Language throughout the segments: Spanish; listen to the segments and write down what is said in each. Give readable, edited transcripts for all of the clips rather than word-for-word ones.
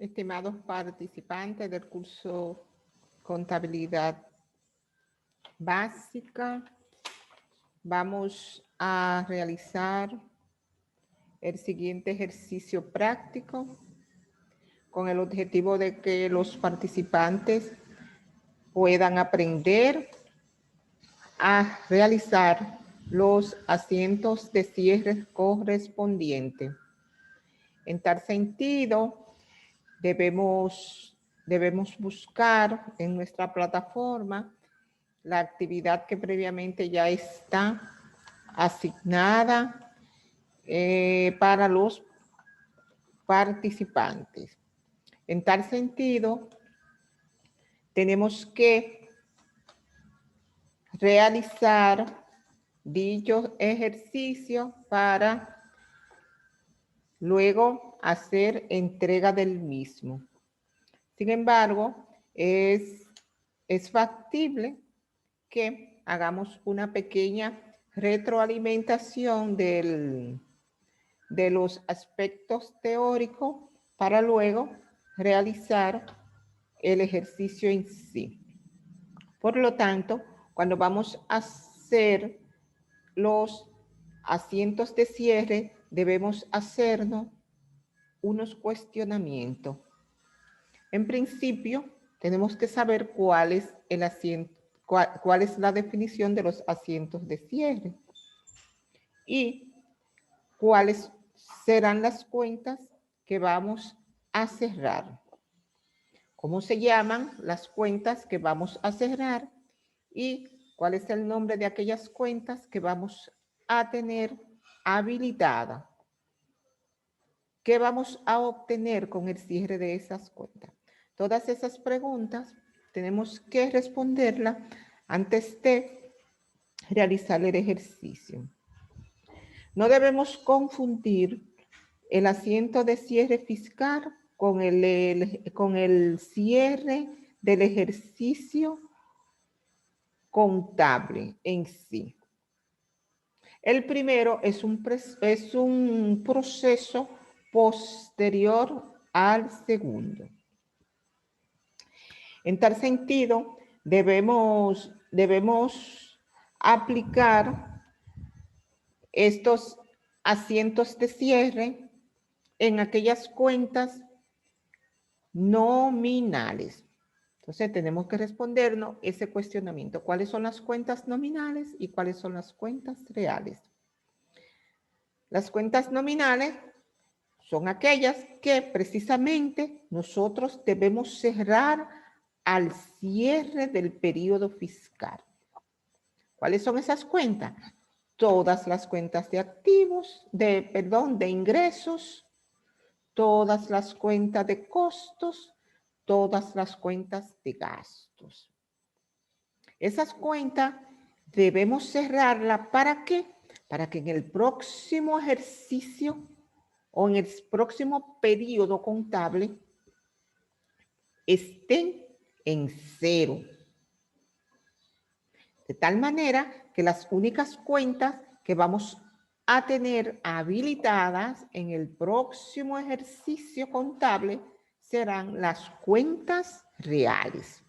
estimados participantes del curso Contabilidad Básica. Vamos a realizar el siguiente ejercicio práctico con el objetivo de que los participantes puedan aprender a realizar los asientos de cierre correspondientes. En tal sentido, debemos buscar en nuestra plataforma la actividad que previamente ya está asignada para los participantes. En tal sentido, tenemos que realizar dicho ejercicio para luego hacer entrega del mismo. Sin embargo, es factible que hagamos una pequeña retroalimentación de los aspectos teóricos para luego realizar el ejercicio en sí. Por lo tanto, cuando vamos a hacer los asientos de cierre, debemos hacernos unos cuestionamientos. En principio, tenemos que saber cuál es el asiento, cuál es la definición de los asientos de cierre y cuáles serán las cuentas que vamos a cerrar. ¿Cómo se llaman las cuentas que vamos a cerrar? Y cuál es el nombre de aquellas cuentas que vamos a tener habilitadas. ¿Qué vamos a obtener con el cierre de esas cuentas? Todas esas preguntas tenemos que responderlas antes de realizar el ejercicio. No debemos confundir el asiento de cierre fiscal con el cierre del ejercicio contable en sí. El primero es un proceso posterior al segundo. En tal sentido, debemos aplicar estos asientos de cierre en aquellas cuentas nominales. Entonces, tenemos que respondernos ese cuestionamiento. ¿Cuáles son las cuentas nominales y cuáles son las cuentas reales? Las cuentas nominales son aquellas que precisamente nosotros debemos cerrar al cierre del periodo fiscal. ¿Cuáles son esas cuentas? Todas las cuentas de activos, de ingresos, todas las cuentas de costos, todas las cuentas de gastos. Esas cuentas debemos cerrarlas, ¿para qué? Para que en el próximo ejercicio o en el próximo periodo contable estén en cero. De tal manera que las únicas cuentas que vamos a tener habilitadas en el próximo ejercicio contable serán las cuentas reales.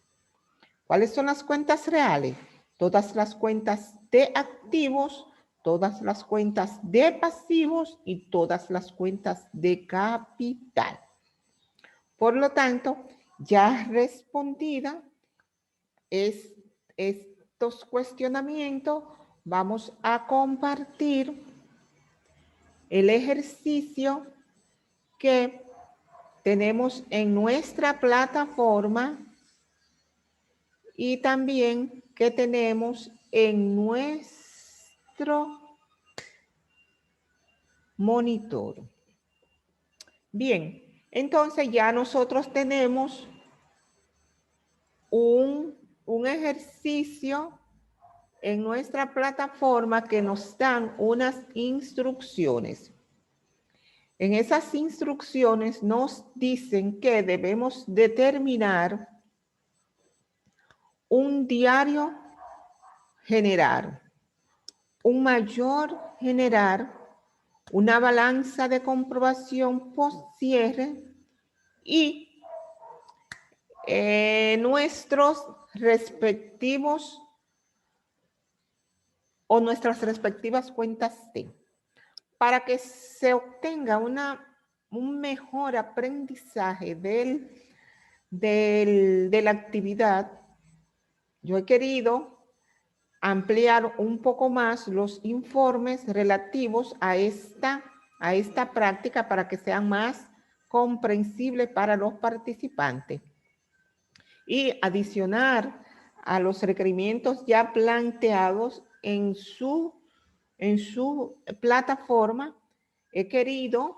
¿Cuáles son las cuentas reales? Todas las cuentas de activos, todas las cuentas de pasivos y todas las cuentas de capital. Por lo tanto, ya respondida estos cuestionamientos, vamos a compartir el ejercicio que tenemos en nuestra plataforma y también que tenemos en nuestro monitor. Bien, entonces ya nosotros tenemos un ejercicio en nuestra plataforma que nos dan unas instrucciones. En esas instrucciones nos dicen que debemos determinar un diario generar, un mayor generar, una balanza de comprobación post cierre y nuestros respectivos o nuestras respectivas cuentas T, para que se obtenga un mejor aprendizaje de la actividad. Yo he querido ampliar un poco más los informes relativos a esta práctica para que sean más comprensibles para los participantes y adicionar a los requerimientos ya planteados en su plataforma. He querido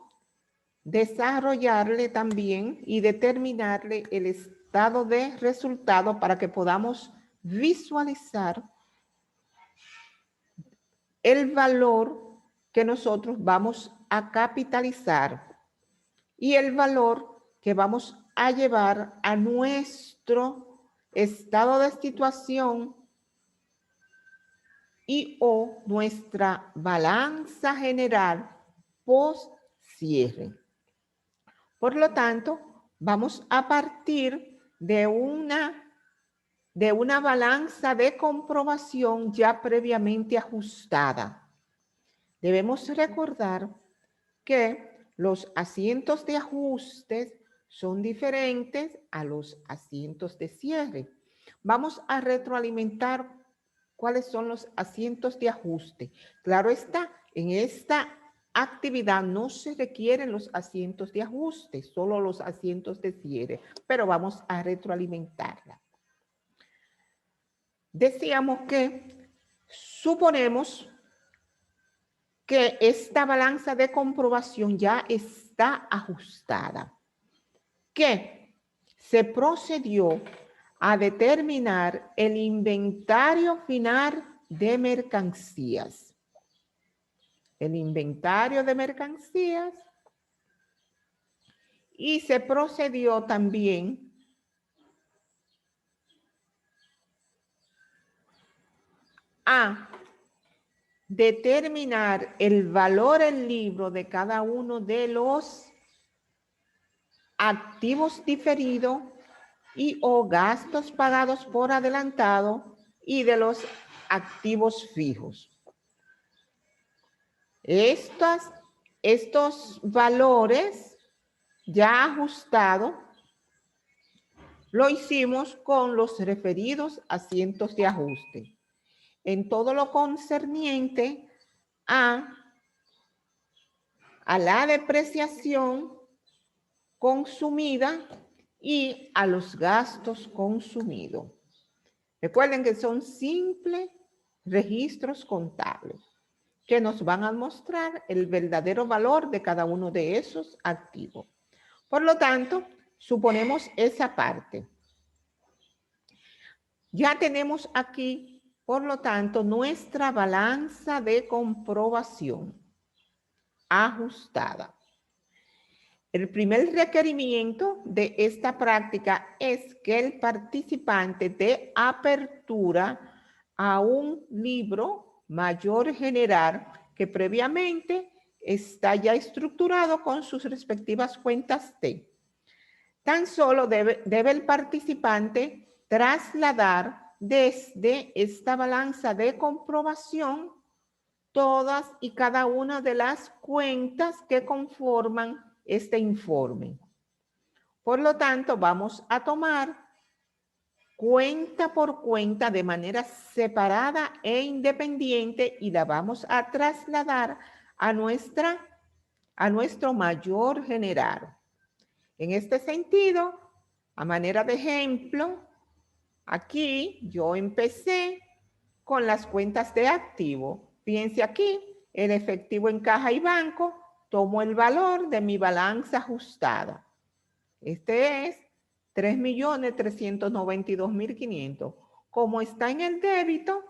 desarrollarle también y determinarle el estado de resultado para que podamos visualizar el valor que nosotros vamos a capitalizar y el valor que vamos a llevar a nuestro estado de situación y o nuestra balanza general post cierre. Por lo tanto, vamos a partir de una balanza de comprobación ya previamente ajustada. Debemos recordar que los asientos de ajustes son diferentes a los asientos de cierre. Vamos a retroalimentar cuáles son los asientos de ajuste. Claro está, en esta actividad no se requieren los asientos de ajuste, solo los asientos de cierre, pero vamos a retroalimentarla. Decíamos que suponemos que esta balanza de comprobación ya está ajustada, que se procedió a determinar el inventario final de mercancías. El inventario de mercancías y se procedió también a determinar el valor en libro de cada uno de los activos diferidos y o gastos pagados por adelantado y de los activos fijos. Estos valores ya ajustados lo hicimos con los referidos asientos de ajuste. En todo lo concerniente a la depreciación consumida y a los gastos consumidos. Recuerden que son simples registros contables que nos van a mostrar el verdadero valor de cada uno de esos activos. Por lo tanto, suponemos esa parte. Ya tenemos aquí, por lo tanto, nuestra balanza de comprobación ajustada. El primer requerimiento de esta práctica es que el participante dé apertura a un libro mayor general que previamente está ya estructurado con sus respectivas cuentas T. Tan solo debe el participante trasladar desde esta balanza de comprobación todas y cada una de las cuentas que conforman este informe. Por lo tanto, vamos a tomar cuenta por cuenta de manera separada e independiente y la vamos a trasladar a nuestro mayor general. En este sentido, a manera de ejemplo, aquí yo empecé con las cuentas de activo. Fíjense aquí, el efectivo en caja y banco, tomo el valor de mi balanza ajustada. Este es 3.392.500. Como está en el débito,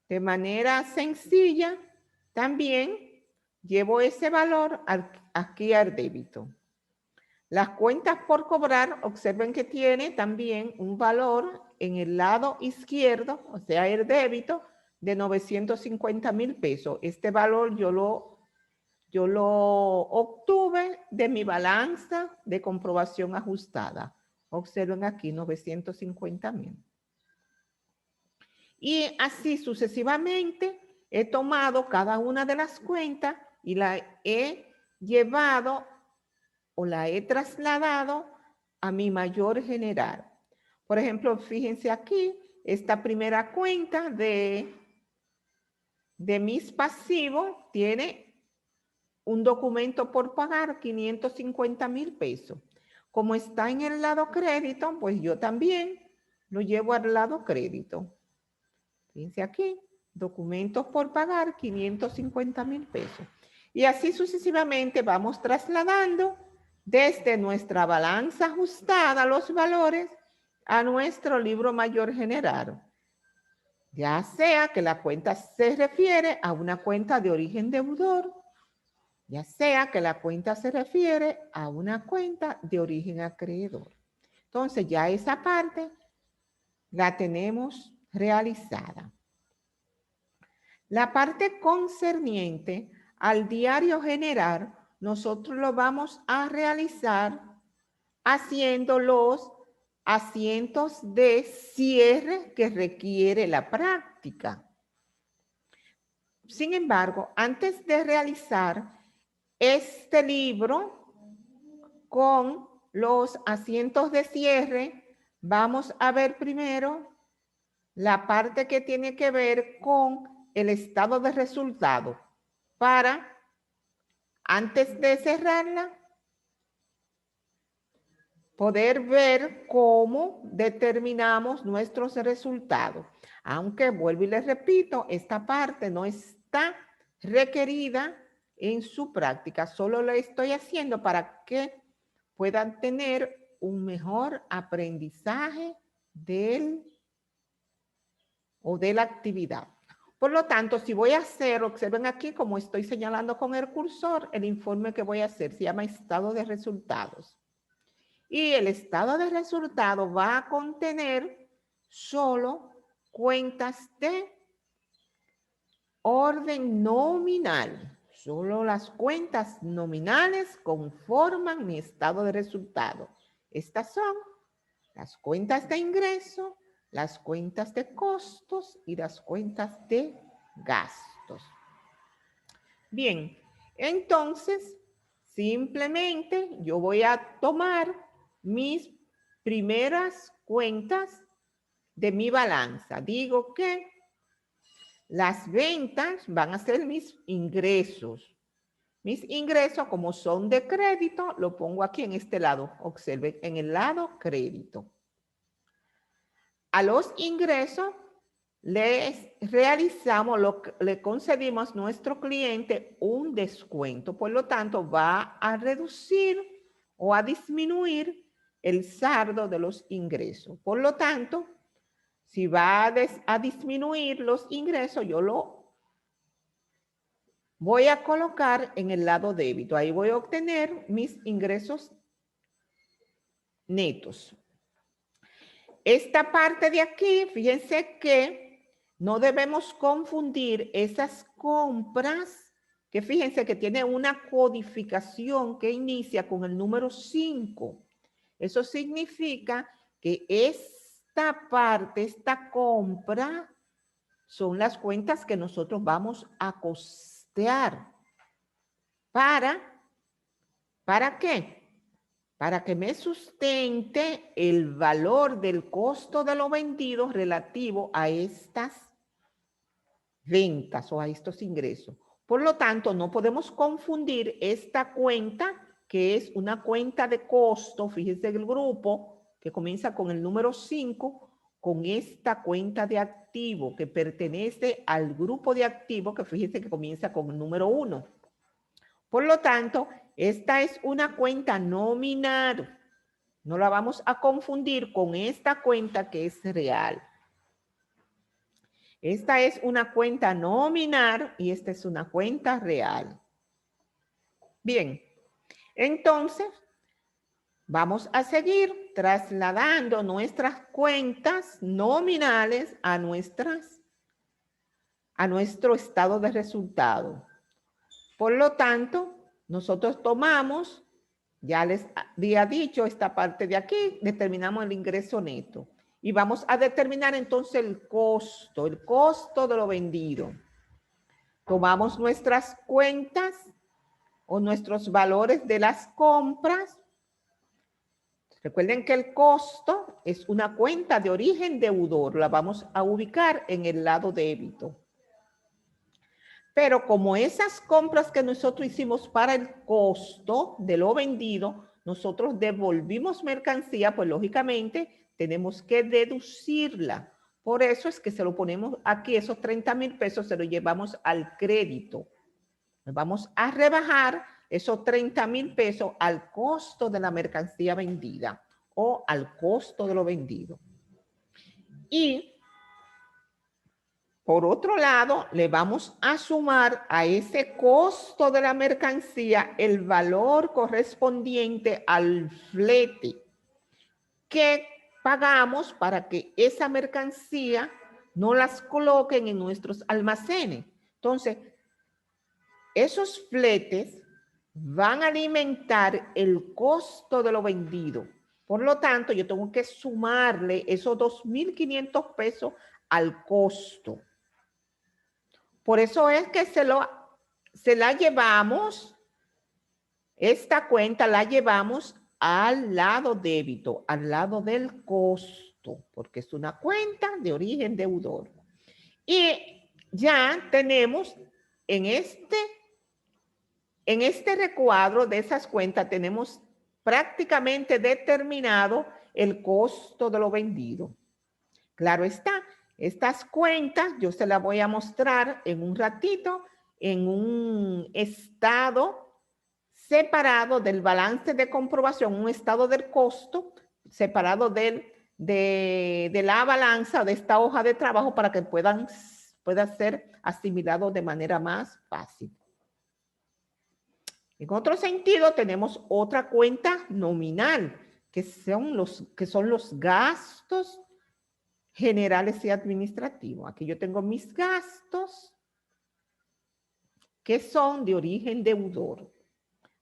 de manera sencilla, también llevo ese valor aquí al débito. Las cuentas por cobrar, observen que tiene también un valor en el lado izquierdo, o sea, el débito, de 950.000 pesos. Este valor yo yo lo obtuve de mi balanza de comprobación ajustada. Observen aquí 950,000. Y así sucesivamente he tomado cada una de las cuentas y la he llevado o la he trasladado a mi mayor general. Por ejemplo, fíjense aquí, esta primera cuenta de mis pasivos tiene un documento por pagar, 550,000 pesos. Como está en el lado crédito, pues yo también lo llevo al lado crédito. Fíjense aquí, documentos por pagar, 550,000 pesos. Y así sucesivamente vamos trasladando desde nuestra balanza ajustada los valores a nuestro libro mayor general. Ya sea que la cuenta se refiere a una cuenta de origen deudor, ya sea que la cuenta se refiere a una cuenta de origen acreedor. Entonces ya esa parte la tenemos realizada. La parte concerniente al diario general, nosotros lo vamos a realizar haciendo los asientos de cierre que requiere la práctica. Sin embargo, antes de realizar este libro con los asientos de cierre, vamos a ver primero la parte que tiene que ver con el estado de resultado para, antes de cerrarla, poder ver cómo determinamos nuestros resultados. Aunque, vuelvo y les repito, esta parte no está requerida en su práctica, solo lo estoy haciendo para que puedan tener un mejor aprendizaje de la actividad. Por lo tanto, si voy a hacer, observen aquí como estoy señalando con el cursor, el informe que voy a hacer se llama estado de resultados. Y el estado de resultados va a contener solo cuentas de orden nominal. Solo las cuentas nominales conforman mi estado de resultado. Estas son las cuentas de ingreso, las cuentas de costos y las cuentas de gastos. Bien, entonces simplemente yo voy a tomar mis primeras cuentas de mi balanza. Digo que las ventas van a ser mis ingresos. Mis ingresos, como son de crédito, lo pongo aquí en este lado. Observen, en el lado crédito. A los ingresos les realizamos, le concedimos a nuestro cliente un descuento. Por lo tanto, va a reducir o a disminuir el saldo de los ingresos. Por lo tanto, si va a disminuir los ingresos, yo lo voy a colocar en el lado débito. Ahí voy a obtener mis ingresos netos. Esta parte de aquí, fíjense que no debemos confundir esas compras, que fíjense que tiene una codificación que inicia con el número 5. Eso significa que esta parte, esta compra, son las cuentas que nosotros vamos a costear. ¿Para qué? Para que me sustente el valor del costo de lo vendido relativo a estas ventas o a estos ingresos. Por lo tanto, no podemos confundir esta cuenta, que es una cuenta de costo, fíjense el grupo que comienza con el número 5, con esta cuenta de activo que pertenece al grupo de activo que fíjense que comienza con el número 1. Por lo tanto, esta es una cuenta nominal. No la vamos a confundir con esta cuenta que es real. Esta es una cuenta nominal y esta es una cuenta real. Bien, entonces vamos a seguir trasladando nuestras cuentas nominales a nuestro estado de resultado. Por lo tanto, nosotros tomamos, ya les había dicho esta parte de aquí, determinamos el ingreso neto. Y vamos a determinar entonces el costo de lo vendido. Tomamos nuestras cuentas o nuestros valores de las compras. Recuerden que el costo es una cuenta de origen deudor. La vamos a ubicar en el lado débito. Pero como esas compras que nosotros hicimos para el costo de lo vendido, nosotros devolvimos mercancía, pues lógicamente tenemos que deducirla. Por eso es que se lo ponemos aquí, esos 30,000 pesos se los llevamos al crédito. Vamos a rebajar esos 30,000 pesos al costo de la mercancía vendida o al costo de lo vendido. Y por otro lado, le vamos a sumar a ese costo de la mercancía el valor correspondiente al flete que pagamos para que esa mercancía no las coloquen en nuestros almacenes. Entonces, esos fletes van a alimentar el costo de lo vendido. Por lo tanto, yo tengo que sumarle esos 2,500 pesos al costo. Por eso es que se la llevamos, esta cuenta la llevamos al lado débito, al lado del costo, porque es una cuenta de origen deudor. Y ya tenemos en este recuadro de esas cuentas, tenemos prácticamente determinado el costo de lo vendido. Claro está, estas cuentas yo se las voy a mostrar en un ratito en un estado separado del balance de comprobación, un estado del costo separado de la balanza de esta hoja de trabajo para que pueda ser asimilado de manera más fácil. En otro sentido, tenemos otra cuenta nominal, que son los gastos generales y administrativos. Aquí yo tengo mis gastos que son de origen deudor.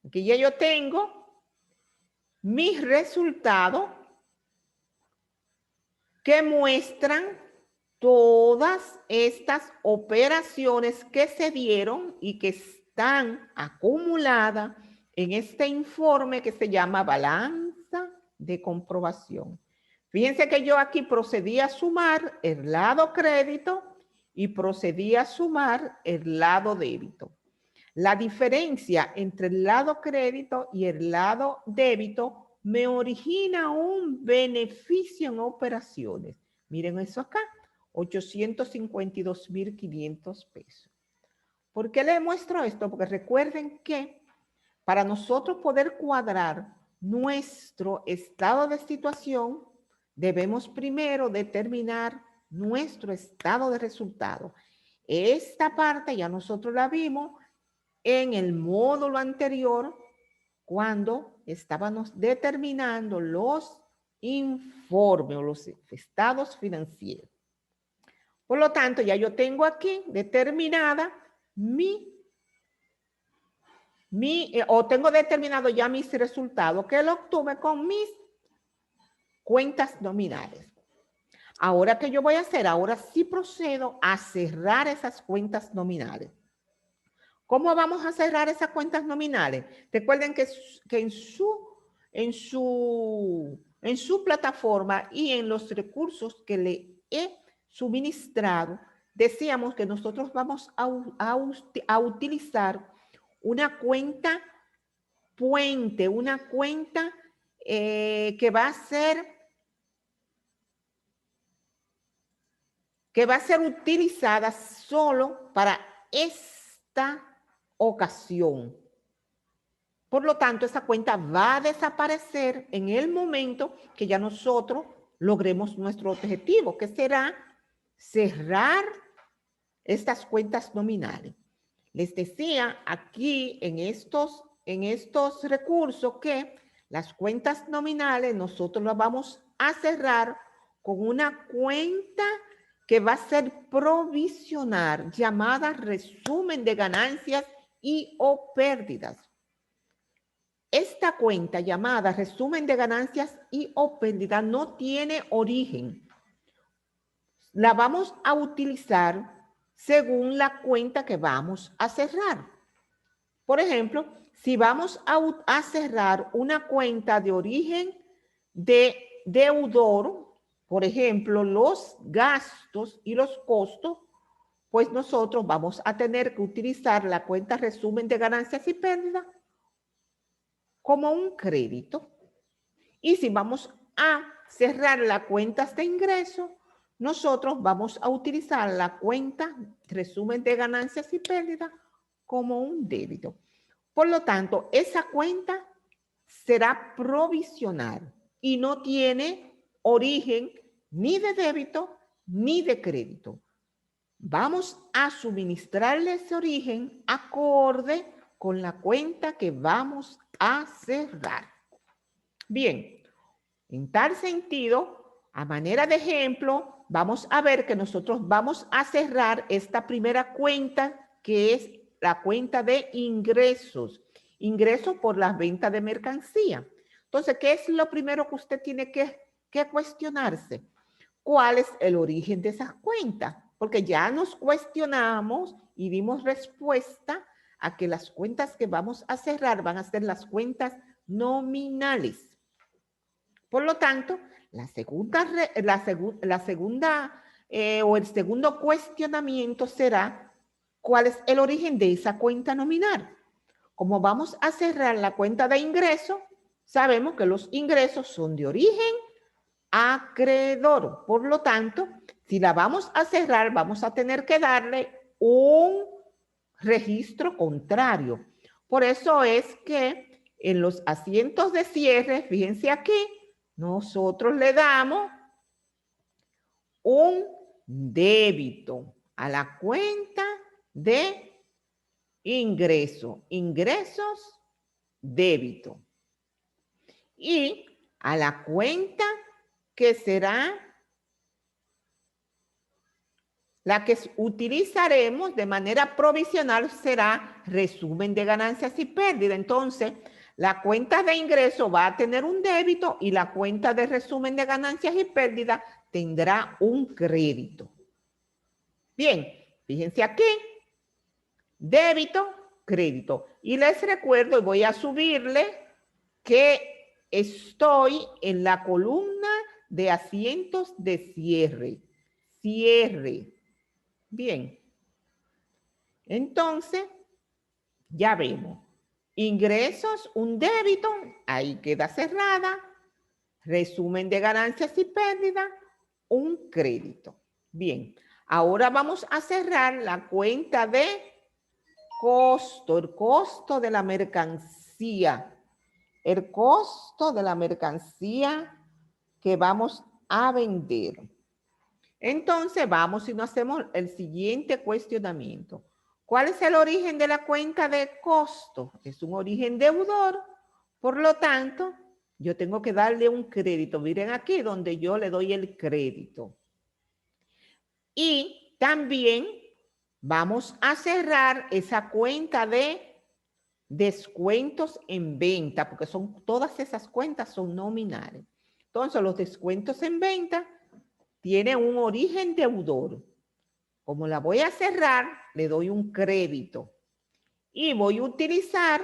Aquí ya yo tengo mis resultados que muestran todas estas operaciones que se dieron y que están acumuladas en este informe que se llama balanza de comprobación. Fíjense que yo aquí procedí a sumar el lado crédito y procedí a sumar el lado débito. La diferencia entre el lado crédito y el lado débito me origina un beneficio en operaciones. Miren eso acá, 852,500 pesos. ¿Por qué les muestro esto? Porque recuerden que para nosotros poder cuadrar nuestro estado de situación, debemos primero determinar nuestro estado de resultado. Esta parte ya nosotros la vimos en el módulo anterior cuando estábamos determinando los informes o los estados financieros. Por lo tanto, ya yo tengo aquí determinada tengo determinado ya mis resultados que lo obtuve con mis cuentas nominales. Ahora, ¿qué yo voy a hacer? Ahora sí procedo a cerrar esas cuentas nominales. ¿Cómo vamos a cerrar esas cuentas nominales? Recuerden que en su plataforma y en los recursos que le he suministrado, decíamos que nosotros vamos a utilizar una cuenta puente, una cuenta que va a ser utilizada solo para esta ocasión. Por lo tanto, esa cuenta va a desaparecer en el momento que ya nosotros logremos nuestro objetivo, que será cerrar estas cuentas nominales. Les decía aquí en estos recursos que las cuentas nominales nosotros las vamos a cerrar con una cuenta que va a ser provisional, llamada resumen de ganancias y o pérdidas. Esta cuenta llamada resumen de ganancias y o pérdidas no tiene origen. La vamos a utilizar según la cuenta que vamos a cerrar. Por ejemplo, si vamos a cerrar una cuenta de origen de deudor, por ejemplo, los gastos y los costos, pues nosotros vamos a tener que utilizar la cuenta resumen de ganancias y pérdidas como un crédito. Y si vamos a cerrar la cuenta de ingreso, nosotros vamos a utilizar la cuenta resumen de ganancias y pérdidas como un débito. Por lo tanto, esa cuenta será provisional y no tiene origen ni de débito ni de crédito. Vamos a suministrarle ese origen acorde con la cuenta que vamos a cerrar. Bien, en tal sentido, a manera de ejemplo, vamos a ver que nosotros vamos a cerrar esta primera cuenta, que es la cuenta de ingresos. Ingresos por las ventas de mercancía. Entonces, ¿qué es lo primero que usted tiene que cuestionarse? ¿Cuál es el origen de esas cuentas? Porque ya nos cuestionamos y dimos respuesta a que las cuentas que vamos a cerrar van a ser las cuentas nominales. Por lo tanto, el segundo cuestionamiento será ¿cuál es el origen de esa cuenta nominal? Como vamos a cerrar la cuenta de ingreso, sabemos que los ingresos son de origen acreedor. Por lo tanto, si la vamos a cerrar, vamos a tener que darle un registro contrario. Por eso es que en los asientos de cierre, fíjense aquí, nosotros le damos un débito a la cuenta de ingreso, ingresos, débito. Y a la cuenta que será la que utilizaremos de manera provisional será resumen de ganancias y pérdidas. Entonces, la cuenta de ingreso va a tener un débito y la cuenta de resumen de ganancias y pérdidas tendrá un crédito. Bien, fíjense aquí, débito, crédito. Y les recuerdo, y voy a subirle, que estoy en la columna de asientos de cierre. Cierre. Bien. Entonces, ya vemos. Ingresos, un débito, ahí queda cerrada. Resumen de ganancias y pérdidas, un crédito. Bien, ahora vamos a cerrar la cuenta de costo, el costo de la mercancía. El costo de la mercancía que vamos a vender. Entonces, vamos y nos hacemos el siguiente cuestionamiento. ¿Cuál es el origen de la cuenta de costo? Es un origen deudor, por lo tanto, yo tengo que darle un crédito. Miren aquí donde yo le doy el crédito. Y también vamos a cerrar esa cuenta de descuentos en venta, porque todas esas cuentas son nominales. Entonces, los descuentos en venta tienen un origen deudor. Como la voy a cerrar, le doy un crédito. Y voy a utilizar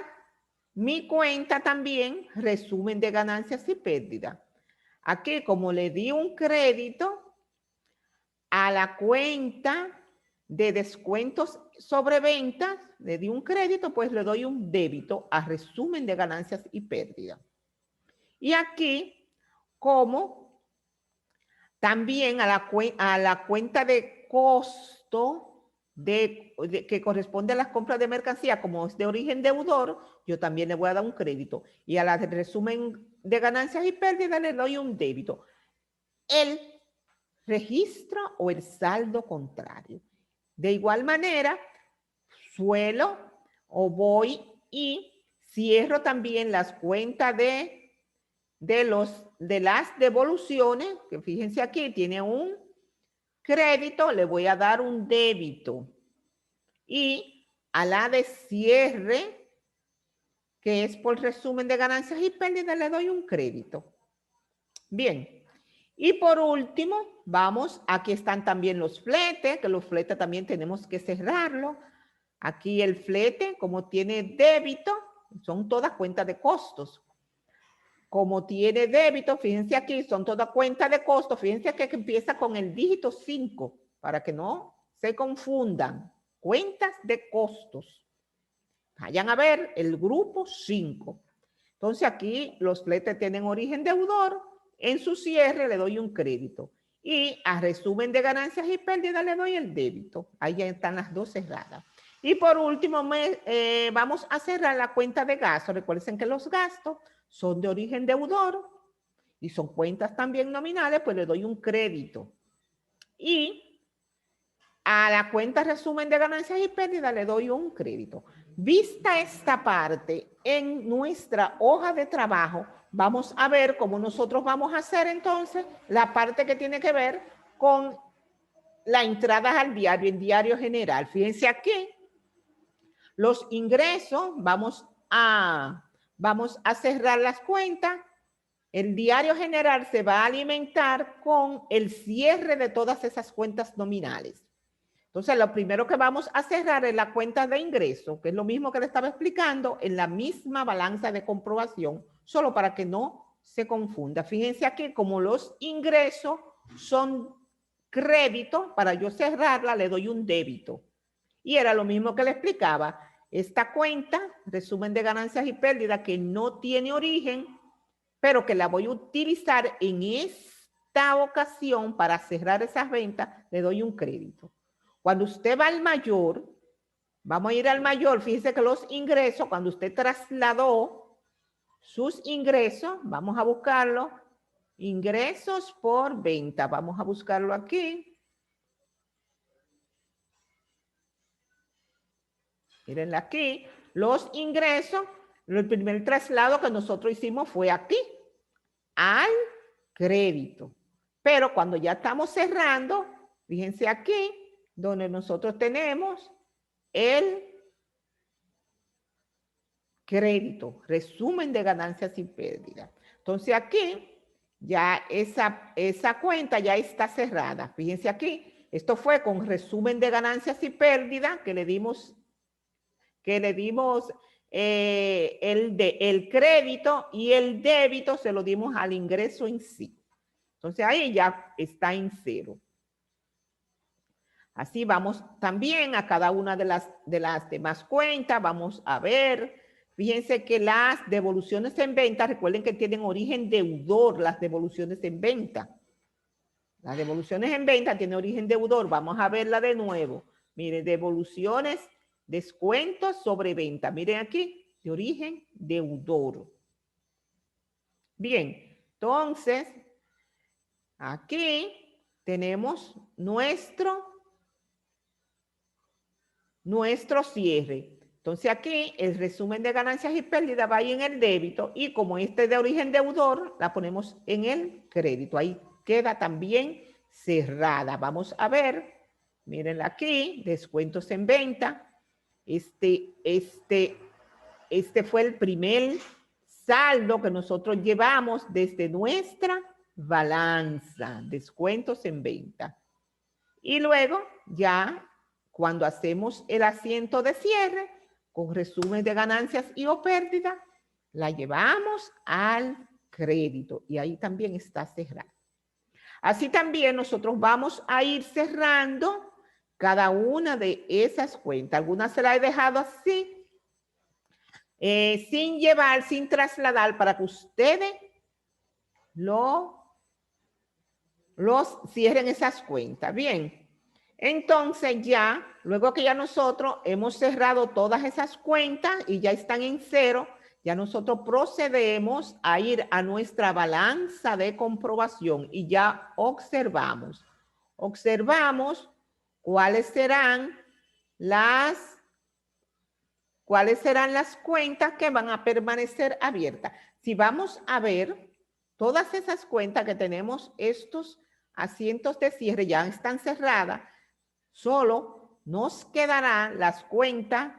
mi cuenta también, resumen de ganancias y pérdidas. Aquí, como le di un crédito a la cuenta de descuentos sobre ventas, le di un crédito, pues le doy un débito a resumen de ganancias y pérdidas. Y aquí, como también a la cuenta de costo que corresponde a las compras de mercancía, como es de origen deudor, yo también le voy a dar un crédito. Y a la de resumen de ganancias y pérdidas le doy un débito. El registro o el saldo contrario. De igual manera, suelo o voy y cierro también las cuentas de las devoluciones, que fíjense aquí, tiene un crédito, le voy a dar un débito. Y a la de cierre, que es por resumen de ganancias y pérdidas, le doy un crédito. Bien. Y por último, vamos, aquí están también los fletes, que los fletes también tenemos que cerrarlo. Aquí el flete, como tiene débito, son todas cuentas de costos. Como tiene débito, fíjense aquí, son todas cuentas de costos. Fíjense que empieza con el dígito 5, para que no se confundan. Cuentas de costos. Vayan a ver el grupo 5. Entonces aquí los fletes tienen origen deudor. En su cierre le doy un crédito. Y a resumen de ganancias y pérdidas le doy el débito. Ahí ya están las dos cerradas. Y por último, vamos a cerrar la cuenta de gastos. Recuerden que los gastos son de origen deudor y son cuentas también nominales, pues le doy un crédito. Y a la cuenta resumen de ganancias y pérdidas le doy un crédito. Vista esta parte en nuestra hoja de trabajo, vamos a ver cómo nosotros vamos a hacer entonces la parte que tiene que ver con las entradas al diario, en diario general. Fíjense aquí, los ingresos, vamos a cerrar las cuentas. El diario general se va a alimentar con el cierre de todas esas cuentas nominales. Entonces, lo primero que vamos a cerrar es la cuenta de ingreso, que es lo mismo que le estaba explicando en la misma balanza de comprobación, solo para que no se confunda. Fíjense aquí, como los ingresos son crédito, para yo cerrarla le doy un débito. Y era lo mismo que le explicaba. Esta cuenta, resumen de ganancias y pérdidas, que no tiene origen, pero que la voy a utilizar en esta ocasión para cerrar esas ventas, le doy un crédito. Cuando usted va al mayor, vamos a ir al mayor, fíjese que los ingresos, cuando usted trasladó sus ingresos, vamos a buscarlo, ingresos por venta, vamos a buscarlo aquí. Miren aquí, los ingresos, el primer traslado que nosotros hicimos fue aquí, al crédito. Pero cuando ya estamos cerrando, fíjense aquí, donde nosotros tenemos el crédito, resumen de ganancias y pérdidas. Entonces aquí ya esa cuenta ya está cerrada. Fíjense aquí, esto fue con resumen de ganancias y pérdidas que le dimos el crédito, y el débito se lo dimos al ingreso en sí. Entonces ahí ya está en cero. Así vamos también a cada una de las demás cuentas. Vamos a ver. Fíjense que las devoluciones en venta, recuerden que tienen origen deudor las devoluciones en venta. Las devoluciones en venta tienen origen deudor. Vamos a verla de nuevo. Miren, devoluciones, descuentos sobre venta. Miren aquí, de origen deudor. Bien, entonces, aquí tenemos nuestro cierre. Entonces aquí el resumen de ganancias y pérdidas va ahí en el débito, y como este es de origen deudor, la ponemos en el crédito. Ahí queda también cerrada. Vamos a ver, mírenla aquí, descuentos en venta. Este fue el primer saldo que nosotros llevamos desde nuestra balanza, descuentos en venta. Y luego ya cuando hacemos el asiento de cierre, con resumen de ganancias y o pérdidas, la llevamos al crédito y ahí también está cerrada. Así también nosotros vamos a ir cerrando cada una de esas cuentas. Algunas se las he dejado así, sin llevar, sin trasladar, para que ustedes los cierren esas cuentas. Bien. Entonces ya, luego que ya nosotros hemos cerrado todas esas cuentas y ya están en cero, ya nosotros procedemos a ir a nuestra balanza de comprobación y ya observamos cuáles serán las cuentas que van a permanecer abiertas. Si vamos a ver, todas esas cuentas que tenemos, estos asientos de cierre ya están cerradas. Solo nos quedarán las cuentas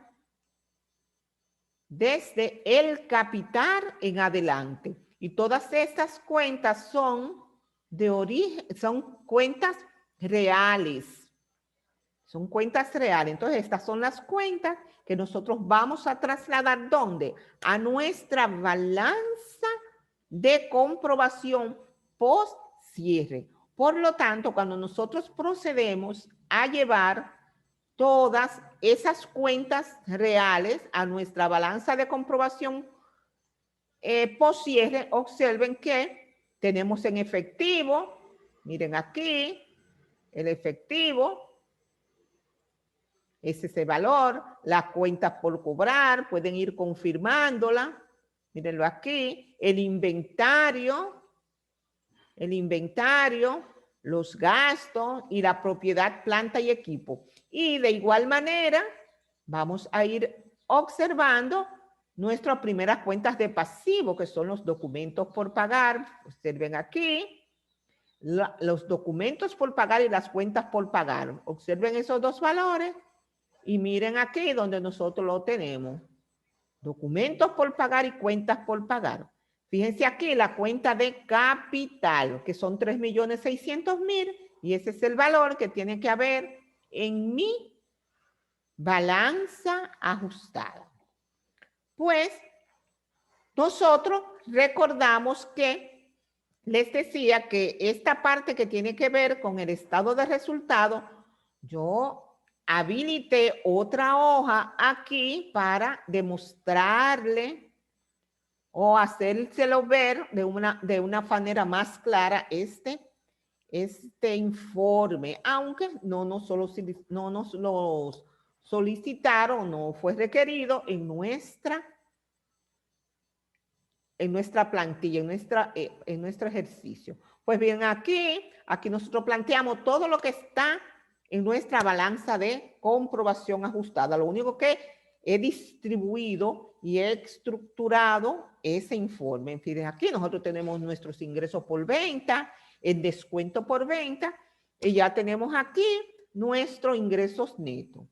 desde el capital en adelante. Y todas estas cuentas son de origen, son cuentas reales. Son cuentas reales. Entonces, estas son las cuentas que nosotros vamos a trasladar, ¿dónde? A nuestra balanza de comprobación post cierre. Por lo tanto, cuando nosotros procedemos a llevar todas esas cuentas reales a nuestra balanza de comprobación post cierre, observen que tenemos en efectivo, miren aquí, el efectivo, ese es el valor, las cuentas por cobrar, pueden ir confirmándola, mírenlo aquí, el inventario, los gastos y la propiedad, planta y equipo. Y de igual manera, vamos a ir observando nuestras primeras cuentas de pasivo, que son los documentos por pagar. Observen aquí, los documentos por pagar y las cuentas por pagar. Observen esos dos valores y miren aquí donde nosotros lo tenemos. Documentos por pagar y cuentas por pagar. Fíjense aquí la cuenta de capital, que son 3.600.000, y ese es el valor que tiene que haber en mi balanza ajustada. Pues nosotros recordamos que les decía que esta parte que tiene que ver con el estado de resultado, yo habilité otra hoja aquí para demostrarle o hacérselo ver de una manera más clara este informe, aunque no nos lo solicitaron, no fue requerido en nuestra plantilla, en nuestro ejercicio. Pues bien, aquí nosotros planteamos todo lo que está en nuestra balanza de comprobación ajustada. Lo único que he distribuido y he estructurado ese informe. Fíjense, aquí nosotros tenemos nuestros ingresos por venta, el descuento por venta, y ya tenemos aquí nuestros ingresos netos.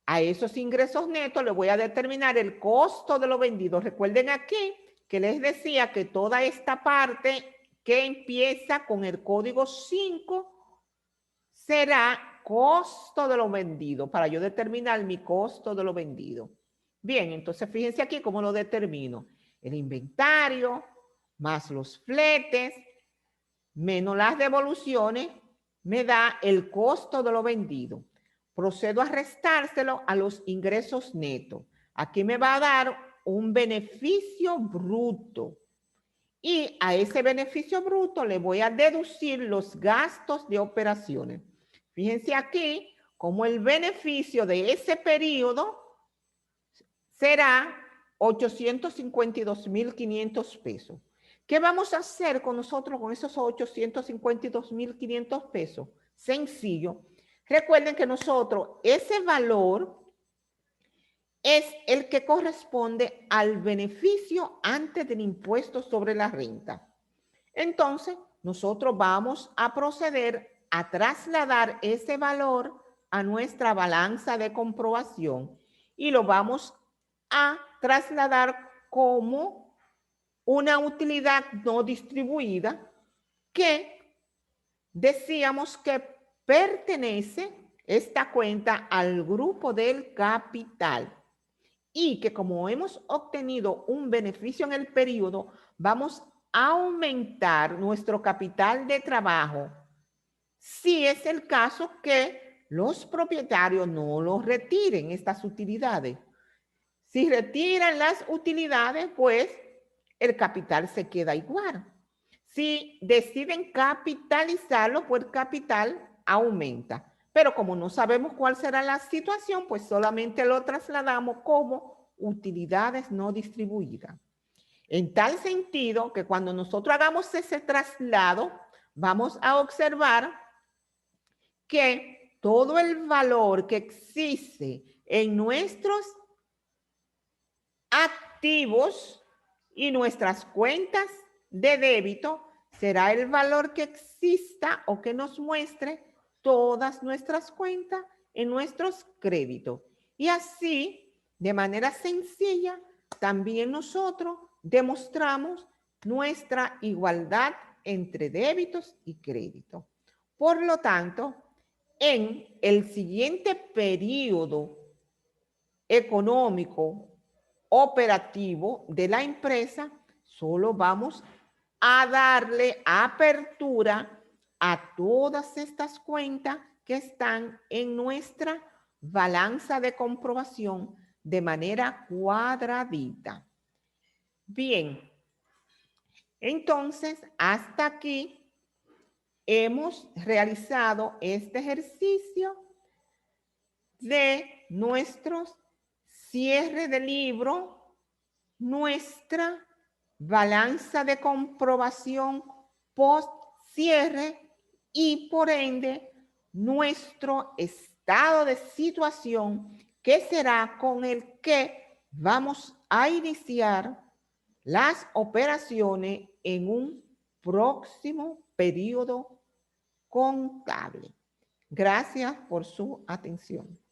A esos ingresos netos le voy a determinar el costo de lo vendido. Recuerden aquí que les decía que toda esta parte que empieza con el código 5 será costo de lo vendido, para yo determinar mi costo de lo vendido. Bien, entonces fíjense aquí cómo lo determino. El inventario más los fletes menos las devoluciones me da el costo de lo vendido. Procedo a restárselo a los ingresos netos. Aquí me va a dar un beneficio bruto. Y a ese beneficio bruto le voy a deducir los gastos de operaciones. Fíjense aquí como el beneficio de ese periodo será 852.500 pesos. ¿Qué vamos a hacer con nosotros con esos 852.500 pesos? Sencillo. Recuerden que nosotros, ese valor es el que corresponde al beneficio antes del impuesto sobre la renta. Entonces, nosotros vamos a proceder a trasladar ese valor a nuestra balanza de comprobación y lo vamos a trasladar como una utilidad no distribuida que decíamos que pertenece esta cuenta al grupo del capital y que como hemos obtenido un beneficio en el periodo, vamos a aumentar nuestro capital de trabajo si es el caso que los propietarios no los retiren estas utilidades. Si retiran las utilidades, pues el capital se queda igual. Si deciden capitalizarlo, pues el capital aumenta. Pero como no sabemos cuál será la situación, pues solamente lo trasladamos como utilidades no distribuidas. En tal sentido que cuando nosotros hagamos ese traslado, vamos a observar que todo el valor que existe en nuestros activos y nuestras cuentas de débito será el valor que exista o que nos muestre todas nuestras cuentas en nuestros créditos. Y así, de manera sencilla, también nosotros demostramos nuestra igualdad entre débitos y créditos. Por lo tanto, en el siguiente periodo económico operativo de la empresa, solo vamos a darle apertura a todas estas cuentas que están en nuestra balanza de comprobación de manera cuadradita. Bien, entonces hasta aquí hemos realizado este ejercicio de nuestros cierre de libro, nuestra balanza de comprobación post cierre y por ende nuestro estado de situación, que será con el que vamos a iniciar las operaciones en un próximo periodo contable. Gracias por su atención.